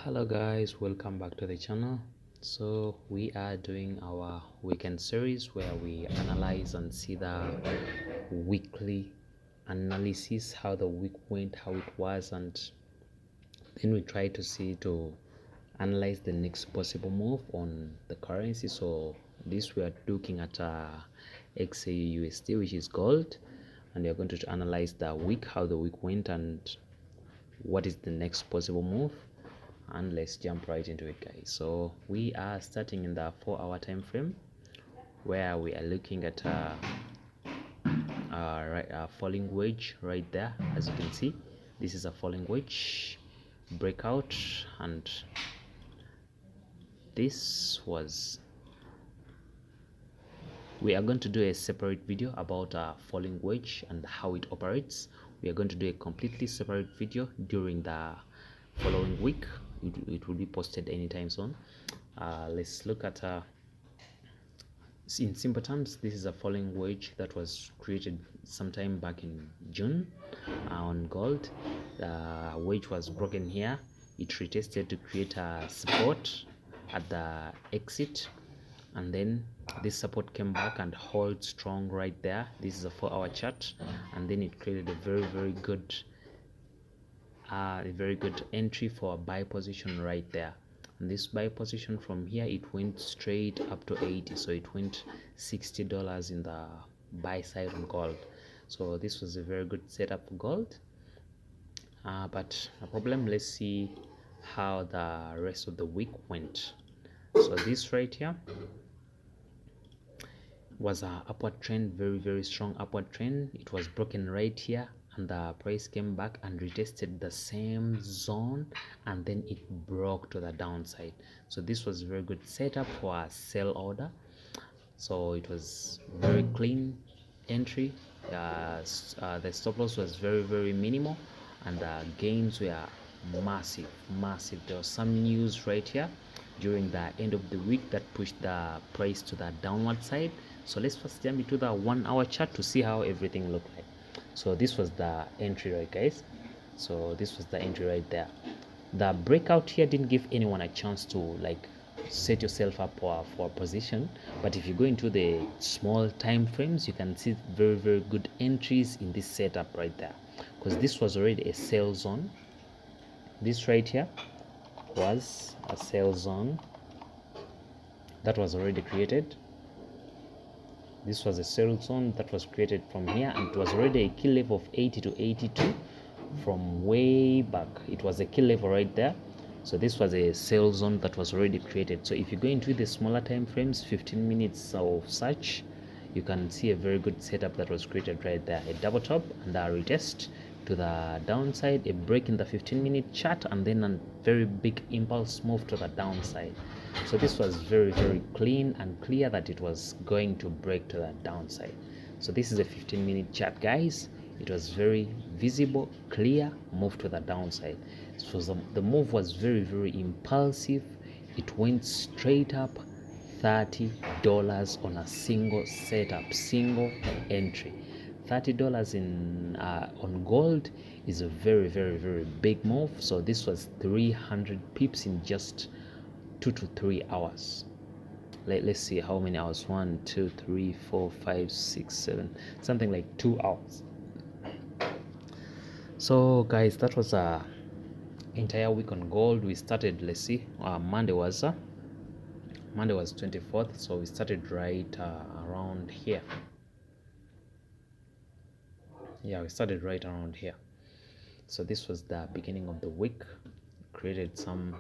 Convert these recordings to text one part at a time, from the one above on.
Hello guys, welcome back to the channel. So we are doing our weekend series where we analyze and see the weekly analysis, how the week went, how it was, and then we try to analyze the next possible move on the currency. So this we are looking at XAU USD, which is gold, and we are going to analyze the week, how the week went, and what is the next possible move. And let's jump right into it, guys. So we are starting in the 4-hour time frame where we are looking at a falling wedge right there. As you can see, this is a falling wedge breakout, and this was we are going to do a separate video about a falling wedge and how it operates. We are going to do a completely separate video during the following week. It will be posted anytime soon. Let's look at in simple terms, this is a falling wedge that was created sometime back in June on gold. The wedge was broken here. It retested to create a support at the exit, and then this support came back and held strong right there. This is a 4-hour chart, and then it created a very good entry for a buy position right there. And this buy position from here, it went straight up to 80, so it went $60 in the buy side on gold. So this was a very good setup for gold, but a problem. Let's see how the rest of the week went. So this right here was a upward trend, very strong upward trend. It was broken right here, and the price came back and retested the same zone, and then it broke to the downside. So this was a very good setup for a sell order. So it was very clean entry. The stop loss was very minimal, and the gains were massive. There was some news right here during the end of the week that pushed the price to the downward side. So let's first jump into the 1-hour chart to see how everything looked like. So this was the entry, right, guys? So this was the entry right there. The breakout here didn't give anyone a chance to like set yourself up for a position, but if you go into the small time frames, you can see very good entries in this setup right there, because this was already a sell zone. This right here was a sell zone that was already created. This was a sell zone that was created from here, and it was already a key level of 80 to 82 from way back. It was a key level right there. So this was a sell zone that was already created. So if you go into the smaller time frames, 15 minutes or such, you can see a very good setup that was created right there. A double top and a retest to the downside, a break in the 15-minute chart, and then a very big impulse move to the downside. So this was very clean and clear that it was going to break to the downside. So this is a 15-minute chart, guys. It was very visible, clear move to the downside. So the move was very impulsive. It went straight up $30 on a single setup, single entry. $30 in on gold is a very big move. So this was 300 pips in just 2 to 3 hours. Let's see how many hours. 1 2 3 4 5 6 7, something like 2 hours. So guys, that was a entire week on gold. We started, let's see, Monday was 24th, so we started right around here. Yeah, we started right around here. So this was the beginning of the week. Created some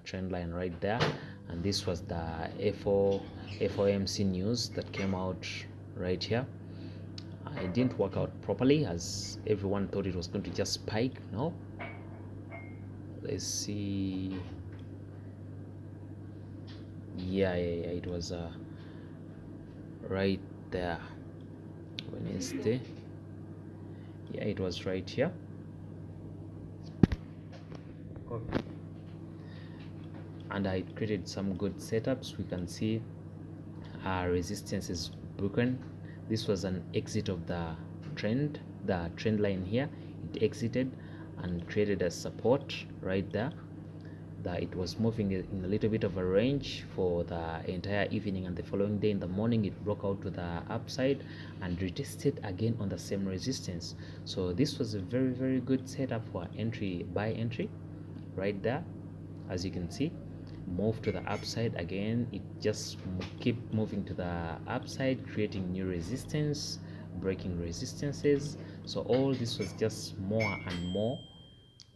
trend line right there, and this was the FOMC news that came out right here. It didn't work out properly, as everyone thought it was going to just spike. No, let's see. Yeah, it was right there. Wednesday. Yeah, it was right here. Okay. And I created some good setups. We can see resistance is broken. This was an exit of the trend line here. It exited and created a support right there, that it was moving in a little bit of a range for the entire evening, and the following day in the morning it broke out to the upside and retested again on the same resistance. So this was a very good setup for entry, buy entry right there. As you can see, move to the upside again, it just keep moving to the upside, creating new resistance, breaking resistances. So all this was just more and more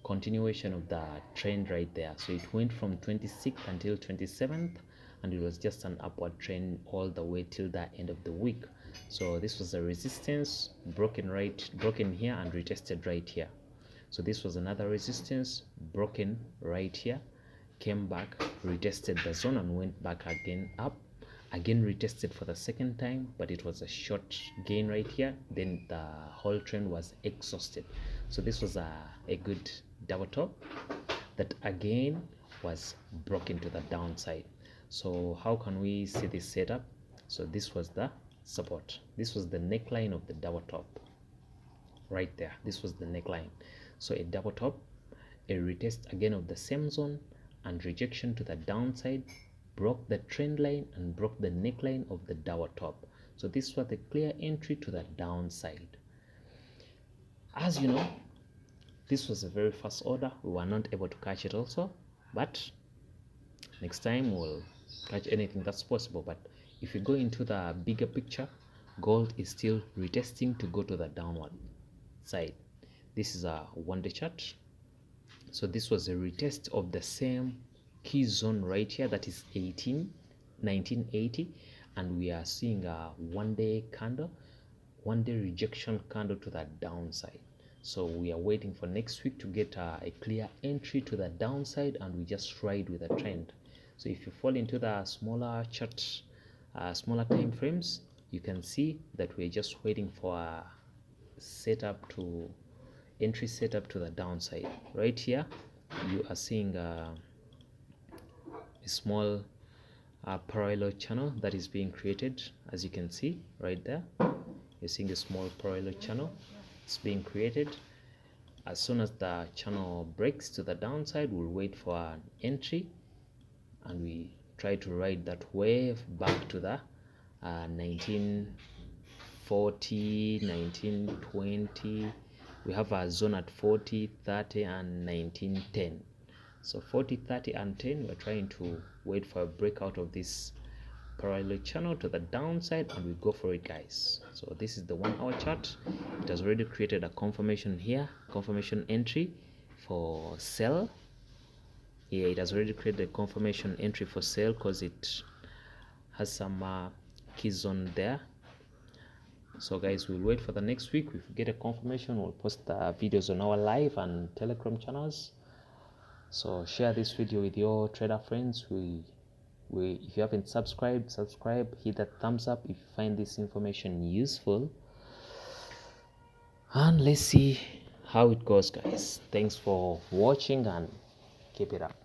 continuation of the trend right there. So it went from 26th until 27th, and it was just an upward trend all the way till the end of the week. So this was a resistance, broken here and retested right here. So this was another resistance, broken right here, came back, retested the zone and went back again up, again retested for the second time, but it was a short gain right here. Then the whole trend was exhausted. So this was a good double top that again was broken to the downside. So how can we see this setup? So this was the support, this was the neckline of the double top right there. This was the neckline. So a double top, a retest again of the same zone, and rejection to the downside, broke the trend line and broke the neckline of the double top. So this was the clear entry to the downside. As you know, this was a very fast order, we were not able to catch it also, but next time we'll catch anything that's possible. But if you go into the bigger picture, gold is still retesting to go to the downward side. This is a 1-day chart. So this was a retest of the same key zone right here, that is 1980, and we are seeing a 1-day candle, 1-day rejection candle to the downside. So we are waiting for next week to get a clear entry to the downside, and we just ride with the trend. So if you fall into the smaller chart, smaller time frames, you can see that we're just waiting for a setup to entry setup to the downside. Right here you are seeing a small parallel channel that is being created. As you can see right there, you're seeing a small parallel channel. It's being created. As soon as the channel breaks to the downside, we'll wait for an entry, and we try to ride that wave back to the 1940, 1920. We have a zone at 40, 30 and 1910. So 40, 30 and 10, we're trying to wait for a breakout of this parallel channel to the downside, and we go for it, guys. So this is the 1-hour chart. It has already created a confirmation here, confirmation entry for sell. Yeah, it has already created a confirmation entry for sale because it has some key zone there. So guys, we'll wait for the next week. If we get a confirmation, we'll post the videos on our live and Telegram channels. So share this video with your trader friends. If you haven't subscribed, subscribe, hit that thumbs up if you find this information useful, and let's see how it goes, guys. Thanks for watching and keep it up.